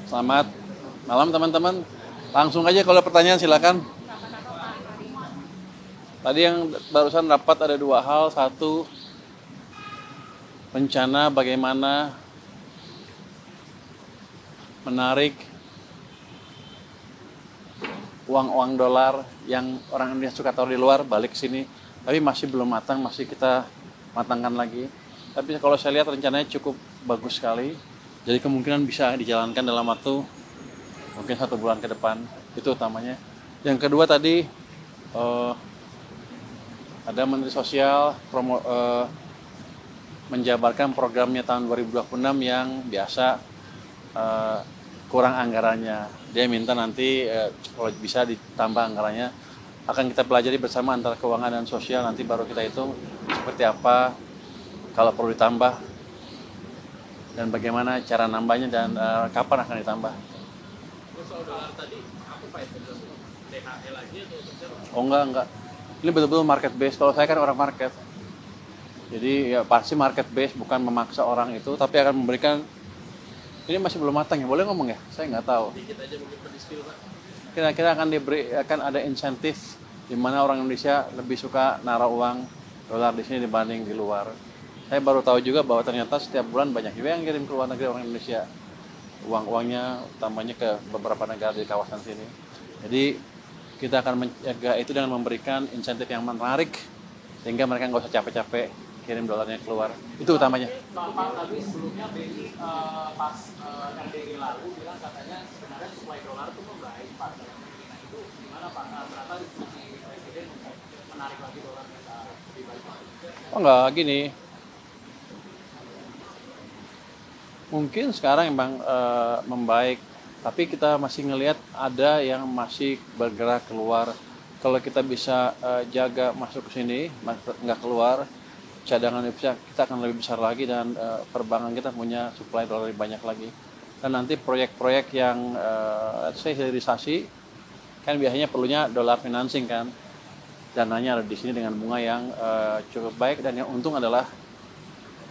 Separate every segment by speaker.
Speaker 1: Selamat malam teman-teman. Langsung aja kalau ada pertanyaan silakan. Tadi yang barusan rapat ada dua hal. Satu, rencana bagaimana menarik uang-uang dolar yang orang Indonesia suka taruh di luar balik ke sini. Tapi masih belum matang, masih kita matangkan lagi. Tapi kalau saya lihat rencananya cukup bagus sekali. Jadi kemungkinan bisa dijalankan dalam waktu mungkin 1 bulan ke depan. Itu utamanya. Yang kedua tadi ada Menteri Sosial menjabarkan programnya tahun 2026 yang biasa kurang anggarannya. Dia minta nanti kalau bisa ditambah anggarannya. Akan kita pelajari bersama antara keuangan dan sosial, nanti baru kita hitung seperti apa kalau perlu ditambah dan bagaimana cara nambahnya dan kapan akan ditambah.
Speaker 2: Soal dolar tadi, apa Pak itu? DHL lagi atau?
Speaker 1: Oh enggak. Ini betul-betul market base. Kalau saya kan orang market. Jadi ya pasti market base, bukan memaksa orang itu, tapi akan memberikan. Ini masih belum matang ya, boleh ngomong ya? Saya nggak tahu.
Speaker 2: Dikit aja mungkin pendispil Pak.
Speaker 1: Kira-kira akan ada insentif di mana orang Indonesia lebih suka naruh uang dolar di sini dibanding di luar. Saya baru tahu juga bahwa ternyata setiap bulan banyak juga yang kirim ke luar negeri orang Indonesia. Uang-uangnya utamanya ke beberapa negara di kawasan sini. Jadi kita akan menjaga itu dengan memberikan insentif yang menarik sehingga mereka nggak usah capek-capek kirim dolarnya keluar. Itu utamanya.
Speaker 2: Pak tadi sebelumnya BI pas RDI lalu bilang katanya sebenarnya supply dolar itu membaik Pak. Nah itu gimana Pak? Ternyata diskusi Presiden untuk menarik lagi dolar lebih baik Pak?
Speaker 1: Oh enggak, gini. Mungkin sekarang emang membaik, tapi kita masih ngelihat ada yang masih bergerak keluar. Kalau kita bisa jaga masuk ke sini, nggak keluar, cadangan devisa kita akan lebih besar lagi dan perbankan kita punya supply dolar lebih banyak lagi. Dan nanti proyek-proyek yang hilirisasi kan biasanya perlunya dolar financing kan, dananya ada di sini dengan bunga yang cukup baik dan yang untung adalah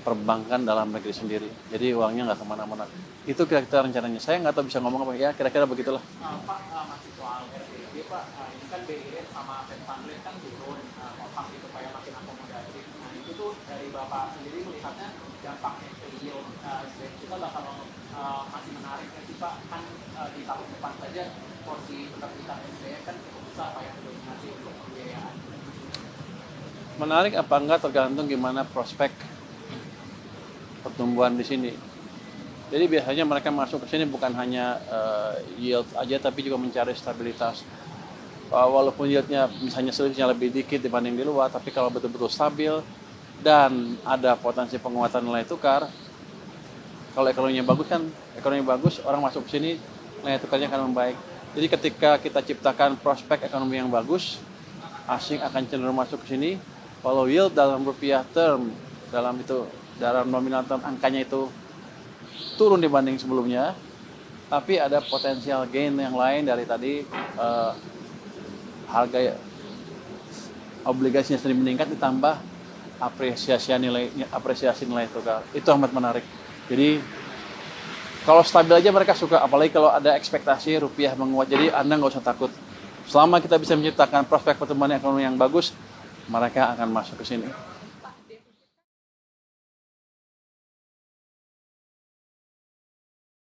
Speaker 1: perbankan dalam negeri sendiri. Jadi uangnya nggak kemana-mana. Itu kira-kira rencananya. Saya nggak tahu bisa ngomong apa ya, kira-kira begitulah.
Speaker 2: Pak, masih soal RDI Pak, ini kan BI sama Fed Fund Rate kan turun, kotak itu supaya makin akomodatif. Nah itu tuh dari Bapak sendiri melihatnya dampaknya ke yield SDM kita bakal masih menarik ya sih Pak, kan di tahun depan saja porsi penerbitan SDM kan cukup besar Pak yang dominasi untuk pembiayaan.
Speaker 1: Menarik apa enggak tergantung gimana prospek pertumbuhan di sini. Jadi biasanya mereka masuk ke sini bukan hanya yield aja, tapi juga mencari stabilitas. Walaupun yieldnya misalnya selisihnya lebih dikit dibanding di luar, tapi kalau betul-betul stabil dan ada potensi penguatan nilai tukar, kalau ekonominya bagus kan, ekonomi bagus, orang masuk ke sini nilai tukarnya akan membaik. Jadi ketika kita ciptakan prospek ekonomi yang bagus, asing akan cenderung masuk ke sini. Kalau yield dalam rupiah term, dalam nominal term angkanya itu turun dibanding sebelumnya, tapi ada potensial gain yang lain dari tadi harga obligasinya sendiri meningkat ditambah apresiasi nilai tukar. Itu amat menarik. Jadi kalau stabil aja mereka suka, apalagi kalau ada ekspektasi rupiah menguat. Jadi Anda nggak usah takut. Selama kita bisa menciptakan prospek pertumbuhan ekonomi yang bagus, mereka akan masuk ke sini.